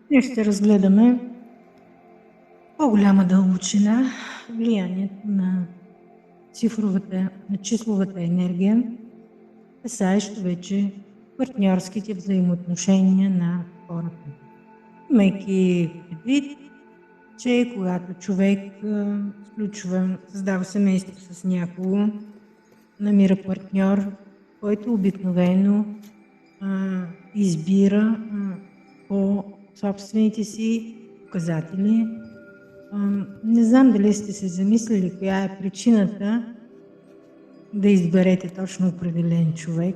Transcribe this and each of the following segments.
Днес ще разгледаме по-голяма дълбочина влиянието на числовата енергия, касаещо вече партньорските взаимоотношения на хората. Имайки предвид, че когато човек създава семейство с някого, намира партньор, който обикновено избира по собствените си показатели. Не знам дали сте се замислили коя е причината да изберете точно определен човек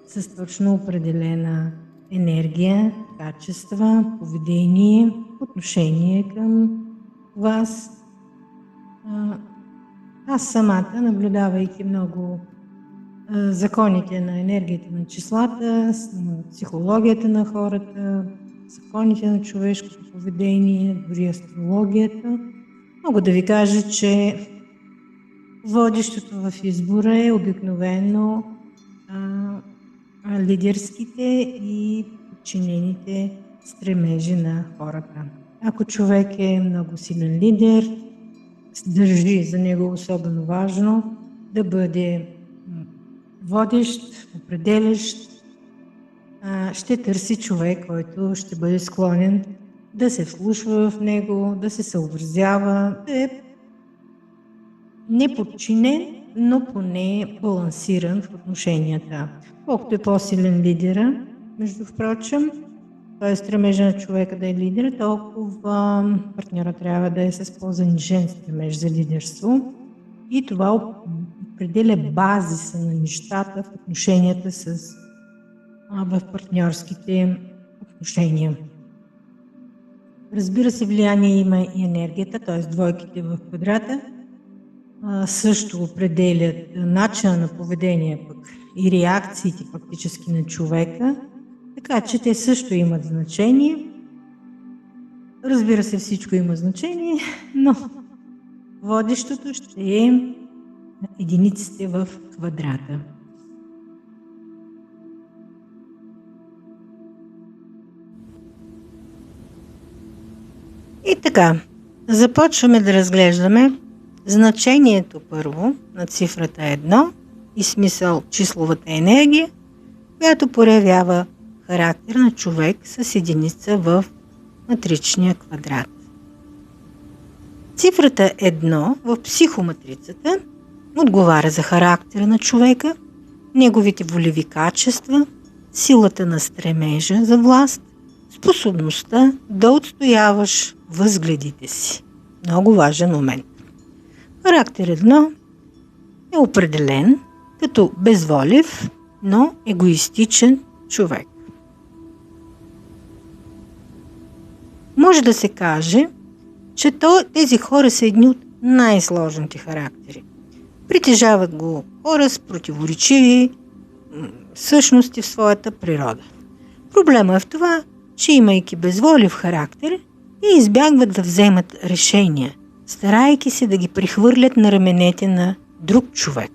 с точно определена енергия, качества, поведение, отношение към вас. Аз самата, наблюдавайки много законите на енергията на числата, психологията на хората, законите на човешкото поведение, дори астрологията, мога да ви кажа, че водещото в избора е обикновено лидерските и подчинените стремежи на хората. Ако човек е много силен лидер, държи за него особено важно да бъде водещ, определящ, ще търси човек, който ще бъде склонен да се вслушва в него, да се съобразява, да е не подчинен, но поне балансиран в отношенията. Колкото е по-силен лидера, между впрочем, т.е. стремежа на човека да е лидер, толкова партньора трябва да е с по-занижен стремеж за лидерство. И това определя базиса на нещата в отношенията в партньорските отношения. Разбира се, влияние има и енергията, т.е. двойките в квадрата също определят начина на поведение пък и реакциите фактически на човека, така че те също имат значение. Разбира се, всичко има значение, но водещото ще е единиците в квадрата. И така, започваме да разглеждаме значението първо на цифрата 1 и смисъл числовата енергия, която проявява характер на човек с единица в матричния квадрат. Цифрата 1 в психоматрицата отговаря за характера на човека, неговите волеви качества, силата на стремежа за власт, способността да отстояваш възгледите си. Много важен момент. Характер 1 е определен като безволев, но егоистичен човек. Може да се каже, че тези хора са едни от най-сложните характери. Притежават го хора с противоречиви същности в своята природа. Проблема е в това, че имайки безволив характер, те избягват да вземат решения, старайки се да ги прехвърлят на раменете на друг човек.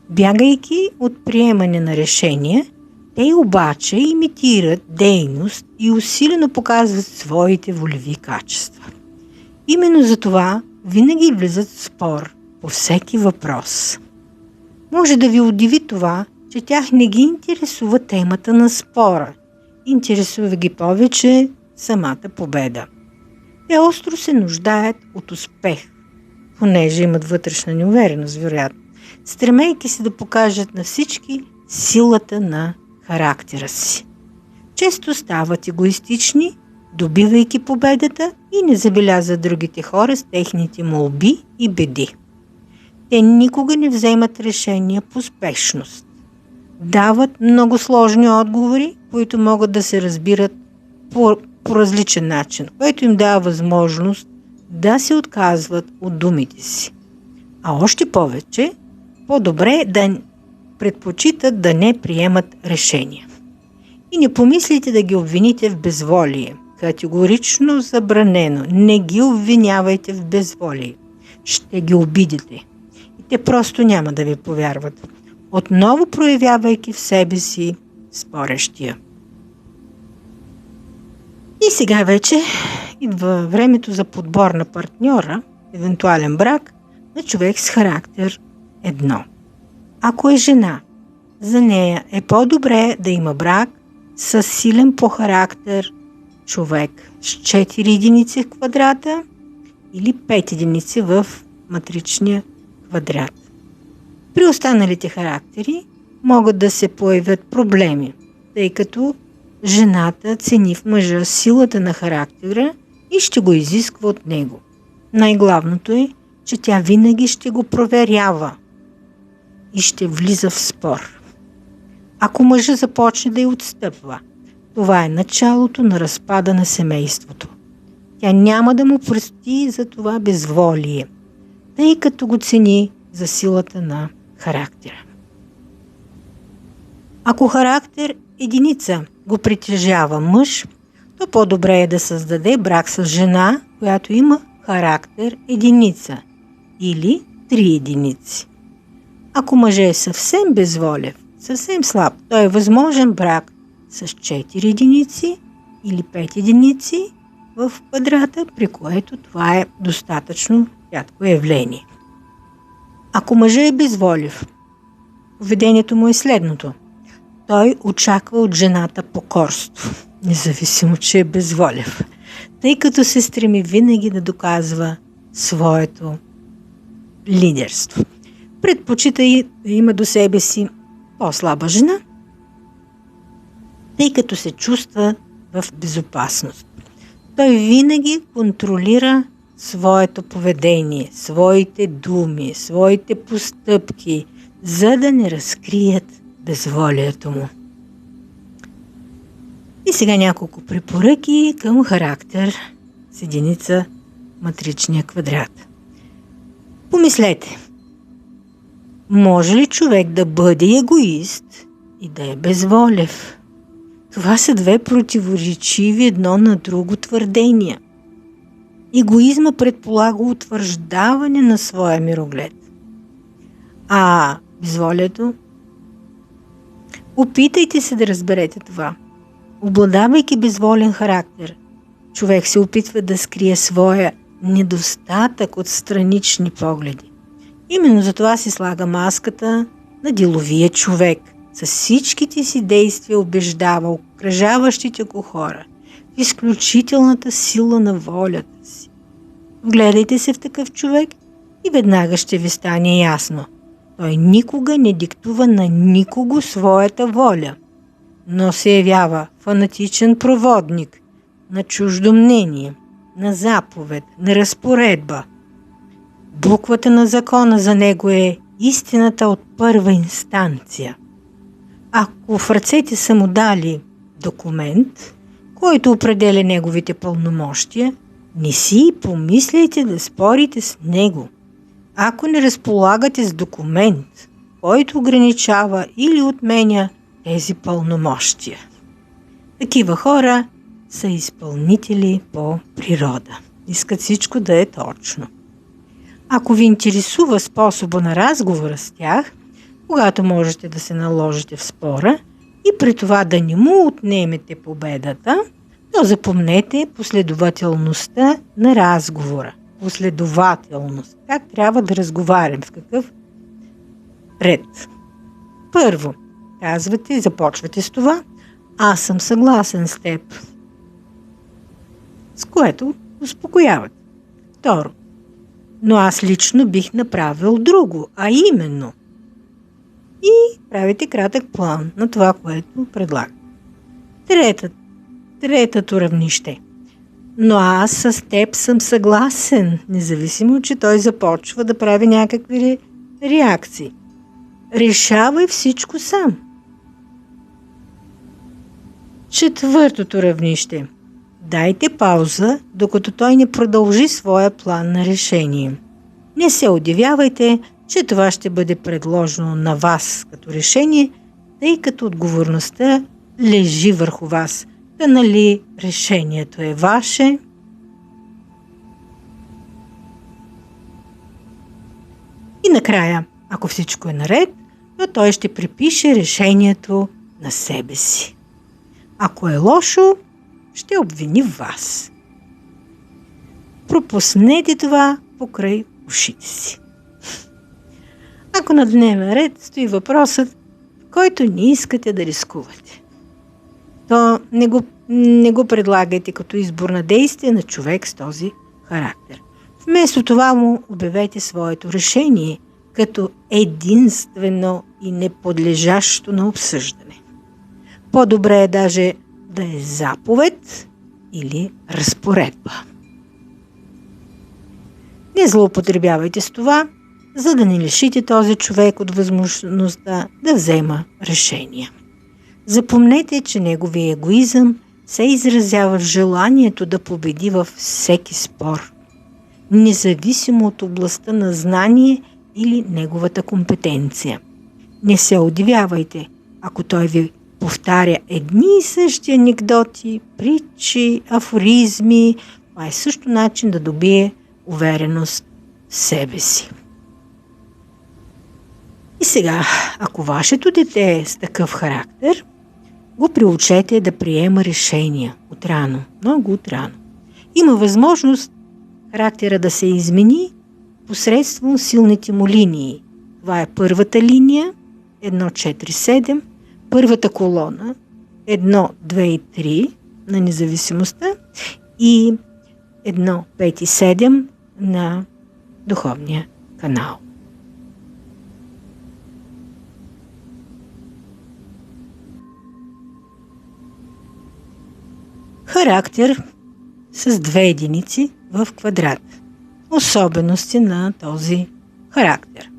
Бягайки от приемане на решения, те обаче имитират дейност и усилено показват своите волеви качества. Именно за това винаги влизат в спор по всеки въпрос. Може да ви удиви това, че тях не ги интересува темата на спора. Интересува ги повече самата победа. Те остро се нуждаят от успех, понеже имат вътрешна неувереност, вероятно, стремейки се да покажат на всички силата на характера си. Често стават егоистични, добивайки победата и не забелязват другите хора с техните молби и беди. Те никога не вземат решения по спешност. Дават много сложни отговори, които могат да се разбират по различен начин, което им дава възможност да се отказват от думите си. А още повече, по-добре да предпочитат да не приемат решения. И не помислите да ги обвините в безволие. Категорично забранено. Не ги обвинявайте в безволие. Ще ги обидите. И те просто няма да ви повярват. Отново проявявайки в себе си спорещия. И сега вече идва времето за подбор на партньора, евентуален брак на човек с характер 1. Ако е жена, за нея е по-добре да има брак с силен по характер човек с 4 единици в квадрата или 5 единици в матричния квадрат. При останалите характери могат да се появят проблеми, тъй като жената цени в мъжа силата на характера и ще го изисква от него. Най-главното е, че тя винаги ще го проверява и ще влиза в спор. Ако мъжът започне да й отстъпва, това е началото на разпада на семейството. Тя няма да му прости за това безволие, тъй като го цени за силата на характера. Ако характер единица го притежава мъж, то по-добре е да създаде брак с жена, която има характер единица или 3 единици. Ако мъжът е съвсем безволев, съвсем слаб, то е възможен брак с 4 единици или 5 единици в квадрата, при което това е достатъчно рядко явление. Ако мъжът е безволев, поведението му е следното. Той очаква от жената покорство, независимо, че е безволев, тъй като се стреми винаги да доказва своето лидерство. Предпочита и да има до себе си по-слаба жена, тъй като се чувства в безопасност. Той винаги контролира своето поведение, своите думи, своите постъпки, за да не разкрият безволието му. И сега няколко препоръки към характер с единица матричния квадрат. Помислете, може ли човек да бъде егоист и да е безволев? Това са две противоречиви едно на друго твърдения. Егоизма предполага утвърждаване на своя мироглед. А безволието? Опитайте се да разберете това. Обладавайки безволен характер, човек се опитва да скрие своя недостатък от странични погледи. Именно за това си слага маската на деловия човек. С всичките си действия убеждава окръжаващите го хора в изключителната сила на волята си. Вгледайте се в такъв човек и веднага ще ви стане ясно. Той никога не диктува на никого своята воля, но се явява фанатичен проводник на чуждо мнение, на заповед, на разпоредба. Буквата на закона за него е истината от първа инстанция. Ако в ръцете са му дали документ, който определя неговите пълномощия, не си помисляйте да спорите с него. Ако не разполагате с документ, който ограничава или отменя тези пълномощия. Такива хора са изпълнители по природа. Искат всичко да е точно. Ако ви интересува способа на разговора с тях, когато можете да се наложите в спора и при това да не му отнемете победата, то запомнете последователността на разговора. Последователност. Как трябва да разговарям? В какъв ред? Първо, казвате, започвате с това. Аз съм съгласен с теб. С което успокоявате. Второ, но аз лично бих направил друго, а именно. И правите кратък план на това, което предлага. Третото равнище. Но аз с теб съм съгласен, независимо, че той започва да прави някакви реакции. Решавай всичко сам. Четвъртото равнище. Дайте пауза, докато той не продължи своя план на решение. Не се удивявайте, че това ще бъде предложено на вас като решение, тъй като отговорността лежи върху вас. Да, нали, решението е ваше? И накрая, ако всичко е наред, то той ще припише решението на себе си. Ако е лошо, ще обвини вас. Пропуснете това покрай ушите си. Ако на дневен ред стои въпросът, който не искате да рискувате, то не го предлагайте като избор на действие на човек с този характер. Вместо това му обявете своето решение като единствено и неподлежащо на обсъждане. По-добре е даже да е заповед или разпоредба. Не злоупотребявайте с това, за да не лишите този човек от възможността да взема решения. Запомнете, че неговият егоизъм се изразява в желанието да победи във всеки спор, независимо от областта на знание или неговата компетенция. Не се удивявайте, ако той ви повтаря едни и същи анекдоти, притчи, афоризми. Това е също начин да добие увереност в себе си. И сега, ако вашето дете е с такъв характер, го приучете да приема решения отрано, много отрано. Има възможност характера да се измени посредством силните му линии. Това е първата линия, 1, 4, 7, първата колона, 1, 2 и 3 на независимостта и 1, 5 и 7 на духовния канал. Характер с 2 единици в квадрат. Особености на този характер.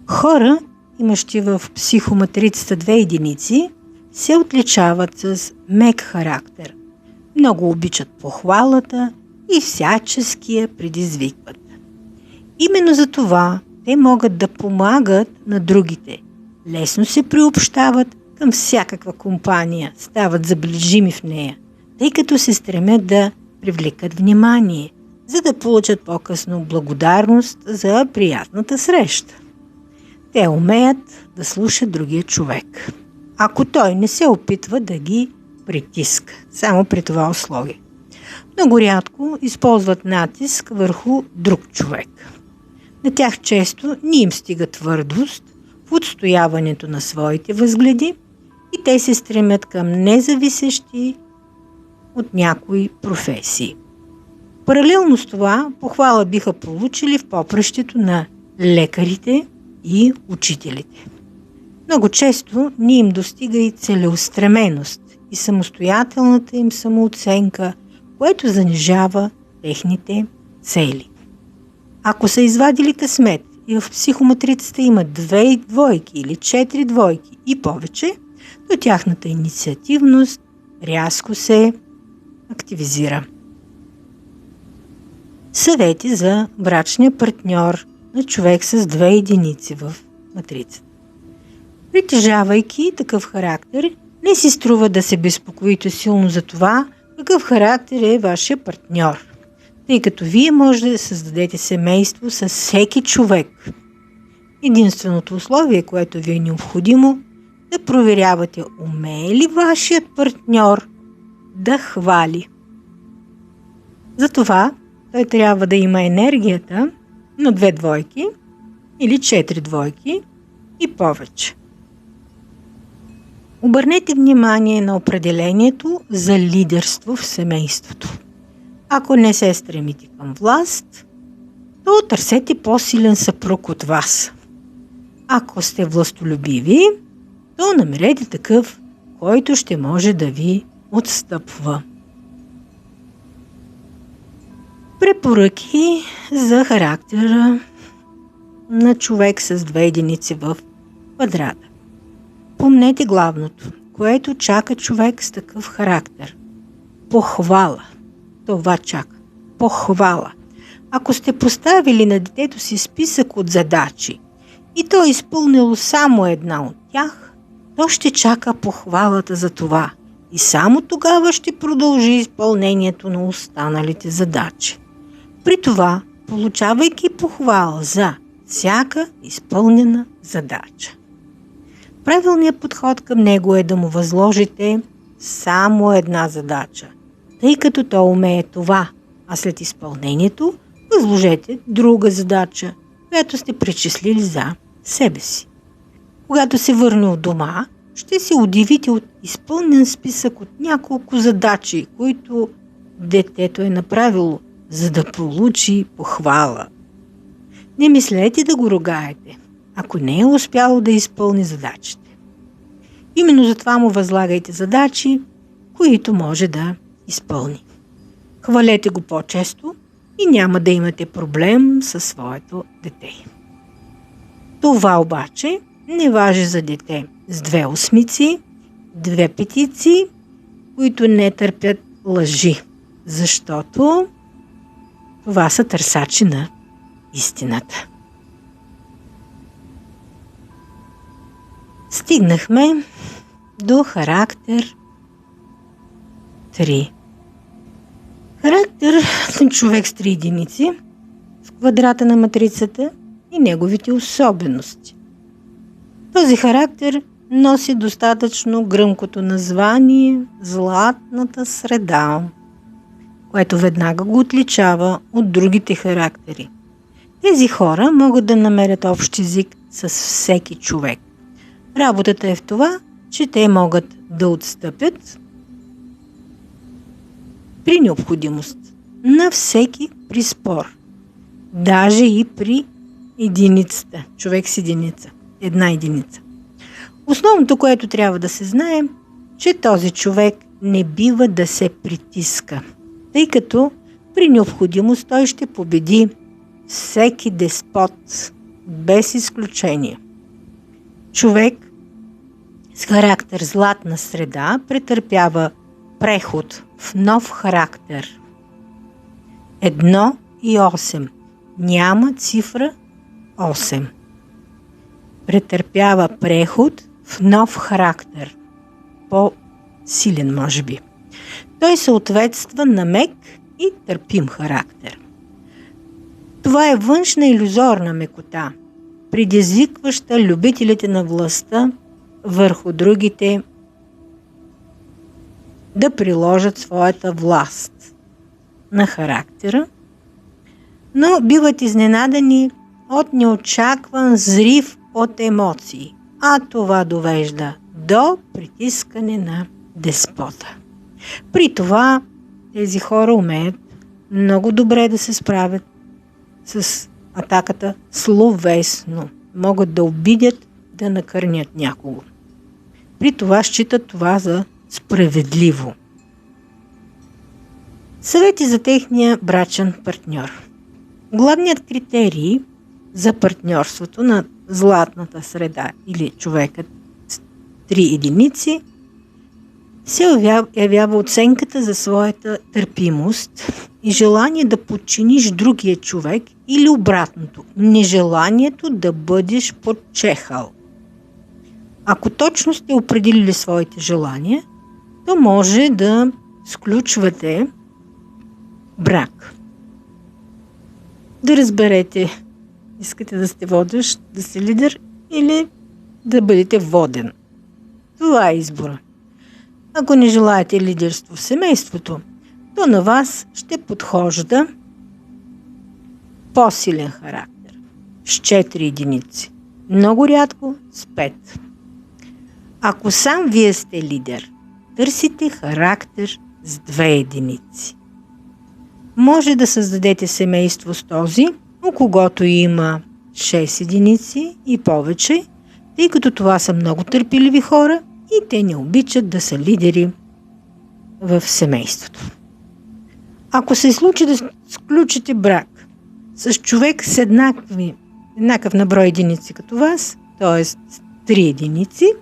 Хора, имащи в психоматрицата 2 единици, се отличават с мек характер. Много обичат похвалата и всячески я предизвикват. Именно за това те могат да помагат на другите. Лесно се приобщават към всякаква компания, стават заближими в нея, тъй като се стремят да привлекат внимание, за да получат по-късно благодарност за приятната среща. Те умеят да слушат другия човек, ако той не се опитва да ги притиска, само при това условие. Много рядко използват натиск върху друг човек. На тях често не им стига твърдост в отстояването на своите възгледи и те се стремят към независещи от някои професии. Паралелно с това похвала биха получили в попрището на лекарите и учителите. Много често не им достига и целеустременост и самостоятелната им самооценка, което занижава техните цели. Ако са извадили късмет и в психоматрицата има 2 двойки или 4 двойки и повече, то тяхната инициативност рязко се активизира. Съвети за брачния партньор на човек с 2 единици в матрицата. Притежавайки такъв характер, не си струва да се безпокоите силно за това, какъв характер е вашия партньор, тъй като вие можете да създадете семейство с всеки човек. Единственото условие, което ви е необходимо, да проверявате умее ли вашият партньор да хвали. Затова той трябва да има енергията на 2 двойки или 4 двойки и повече. Обърнете внимание на определението за лидерство в семейството. Ако не се стремите към власт, то търсете по-силен съпруг от вас. Ако сте властолюбиви, то намерете такъв, който ще може да ви отстъпва. Препоръки за характера на човек с 2 единици в квадрата. Помнете главното, което чака човек с такъв характер. Похвала. Това чака. Похвала. Ако сте поставили на детето си списък от задачи и то е изпълнило само една от тях, то ще чака похвалата за това и само тогава ще продължи изпълнението на останалите задачи. При това, получавайки похвала за всяка изпълнена задача. Правилният подход към него е да му възложите само една задача, тъй като той умее това, а след изпълнението възложете друга задача, която сте причислили за себе си. Когато се върне от дома, ще се удивите от изпълнен списък от няколко задачи, които детето е направило, за да получи похвала. Не мислете да го ругаете, ако не е успяло да изпълни задачите. Именно затова му възлагайте задачи, които може да изпълни. Хвалете го по-често и няма да имате проблем със своето дете. Това обаче не важи за дете с 2 осмици, 2 петици, които не търпят лъжи, защото това са търсачи на истината. Стигнахме до характер 3. Характер на човек с 3 единици в квадрата на матрицата и неговите особености. Този характер носи достатъчно гръмкото название златната среда, което веднага го отличава от другите характери. Тези хора могат да намерят общ език с всеки човек. Работата е в това, че те могат да отстъпят при необходимост на всеки при спор. Даже и при единицата. Човек с единица. Една единица. Основното, което трябва да се знае, че този човек не бива да се притиска, тъй като при необходимост той ще победи всеки деспот, без изключение. Човек с характер златна среда претърпява преход в нов характер. 1 и 8. Няма цифра 8. Претърпява преход в нов характер. По-силен, може би. Той съответства на мек и търпим характер. Това е външна илюзорна мекота, предизвикваща любителите на властта върху другите да приложат своята власт на характера, но биват изненадани от неочакван взрив от емоции, а това довежда до притискане на деспота. При това тези хора умеят много добре да се справят с атаката словесно. Могат да обидят, да накърнят някого. При това считат това за справедливо. Съвети за техния брачен партньор. Главният критерий за партньорството на златната среда или човекът с 3 единици се явява оценката за своята търпимост и желание да подчиниш другия човек или обратното, нежеланието да бъдеш подчехал. Ако точно сте определили своите желания, то може да сключвате брак. Да разберете, искате да сте водещ, да сте лидер или да бъдете воден. Това е избора. Ако не желаете лидерство в семейството, то на вас ще подхожда по-силен характер с 4 единици. Много рядко с 5. Ако сам вие сте лидер, търсите характер с 2 единици. Може да създадете семейство с този, у когото има 6 единици и повече, тъй като това са много търпеливи хора и те не обичат да са лидери в семейството. Ако се случи да сключите брак с човек с еднакъв наброй единици като вас, т.е. 3 единици,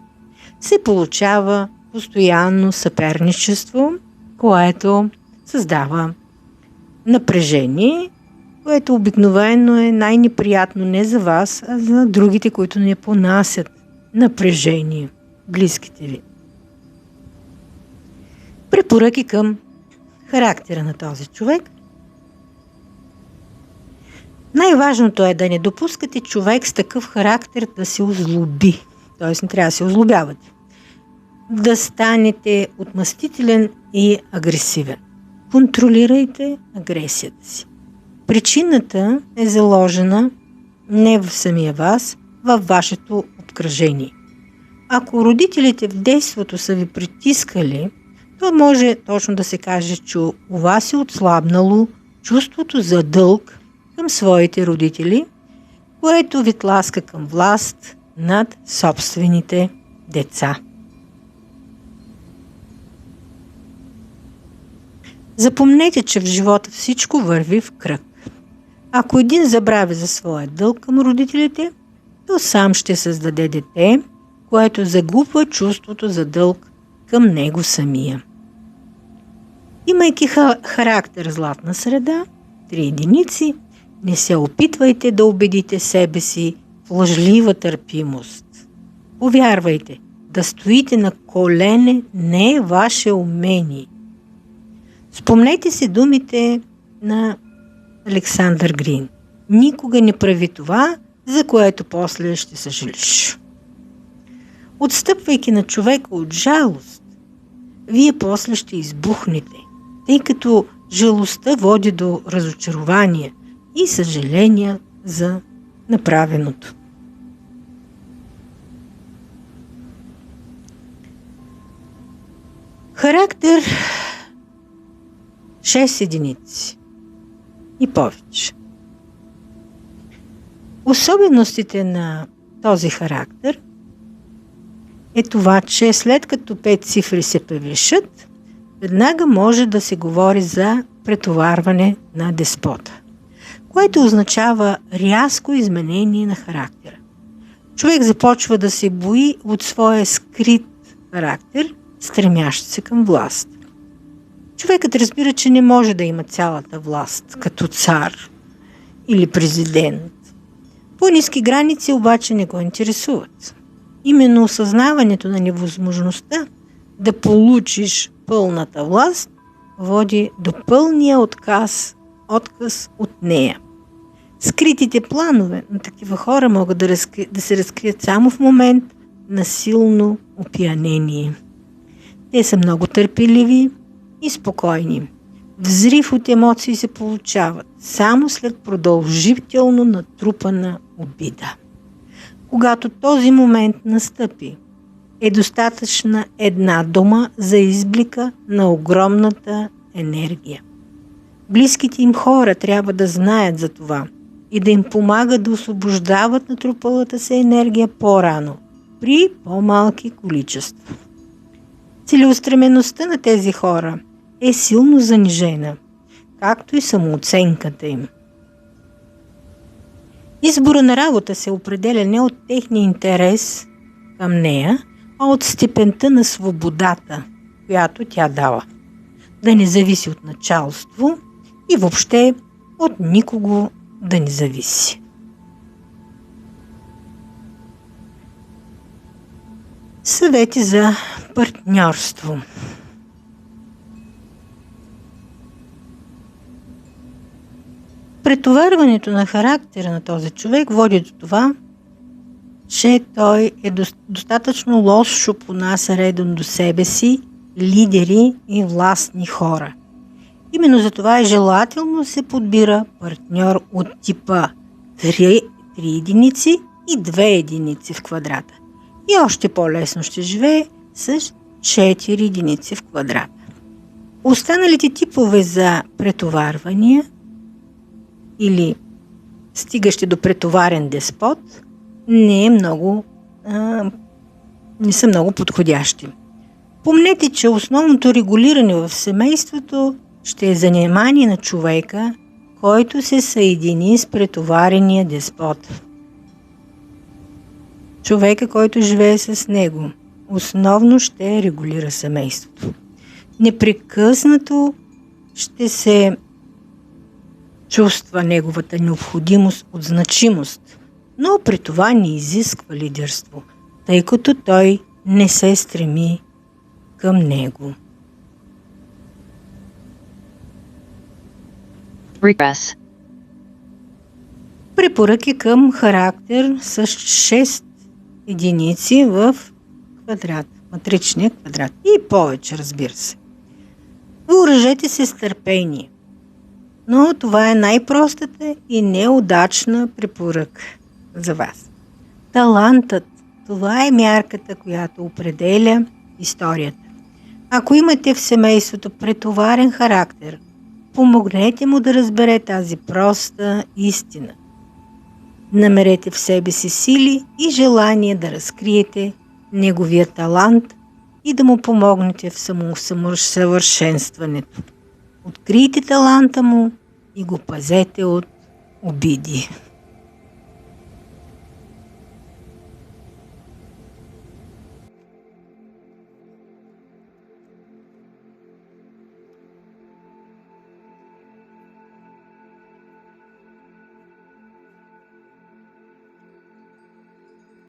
се получава постоянно съперничество, което създава напрежение, което обикновено е най-неприятно не за вас, а за другите, които не понасят напрежение, близките ви. Препоръки към характера на този човек. Най-важното е да не допускате човек с такъв характер да се озлоби. Т.е. не трябва да се озлобявате. да станете отмъстителен и агресивен. Контролирайте агресията си. Причината е заложена не в самия вас, във вашето обкръжение. Ако родителите в детството са ви притискали, то може точно да се каже, че у вас е отслабнало чувството за дълг към своите родители, което ви тласка към власт над собствените деца. Запомнете, че в живота всичко върви в кръг. Ако един забрави за своя дълг към родителите, то сам ще създаде дете, което загубва чувството за дълг към него самия. Имайки характер златна среда, 3 единици, не се опитвайте да убедите себе си в лъжлива търпимост. Повярвайте, да стоите на колене не е ваше умение. Спомнете си думите на Александър Грин. Никога не прави това, за което после ще съжалиш. Отстъпвайки на човека от жалост, вие после ще избухнете, тъй като жалостта води до разочарование и съжаления за направеното. Характер 6 единици и повече. Особеностите на този характер е това, че след като 5 цифри се превишат, веднага може да се говори за претоварване на деспота, което означава рязко изменение на характера. Човек започва да се бои от своя скрит характер, стремящ се към власт. Човекът разбира, че не може да има цялата власт, като цар или президент. По-ниски граници обаче не го интересуват. Именно осъзнаването на невъзможността да получиш пълната власт води до пълния отказ от нея. Скритите планове на такива хора могат да се разкрият само в момент на силно опиянение. Те са много търпеливи и спокойни. Взрив от емоции се получават само след продължително натрупана обида. Когато този момент настъпи, е достатъчна една дума за изблика на огромната енергия. Близките им хора трябва да знаят за това и да им помагат да освобождават натрупалата се енергия по-рано, при по-малки количества. Целеустремеността на тези хора е силно занижена, както и самооценката им. Избора на работа се определя не от техния интерес към нея, а от степента на свободата, която тя дава. Да не зависи от началство и въобще от никого да не зависи. Съвети за партньорство. Претоварването на характера на този човек води до това, че той е достатъчно лошо понася редом до себе си лидери и властни хора. Именно за това е желателно да се подбира партньор от типа 3 единици и 2 единици в квадрата. И още по-лесно ще живее с 4 единици в квадрата. Останалите типове за претоварвания или стигащи до претоварен деспот не са много подходящи. Помнете, че основното регулиране в семейството ще е занимание на човека, който се съедини с претоварения деспот. Човека, който живее с него, основно ще регулира семейството. Непрекъснато ще се чувства неговата необходимост от значимост, но при това не изисква лидерство, тъй като той не се стреми към него. Regress. Препоръки към характер с 6 единици в квадрат. матричния квадрат. И повече, разбира се. Въоръжете се с търпение. Но това е най-простата и неудачна препоръка за вас. Талантът, това е мярката, която определя историята. Ако имате в семейството претоварен характер, помогнете му да разбере тази проста истина. Намерете в себе си сили и желание да разкриете неговия талант и да му помогнете в самосъвършенстването. Открийте таланта му и го пазете от обиди.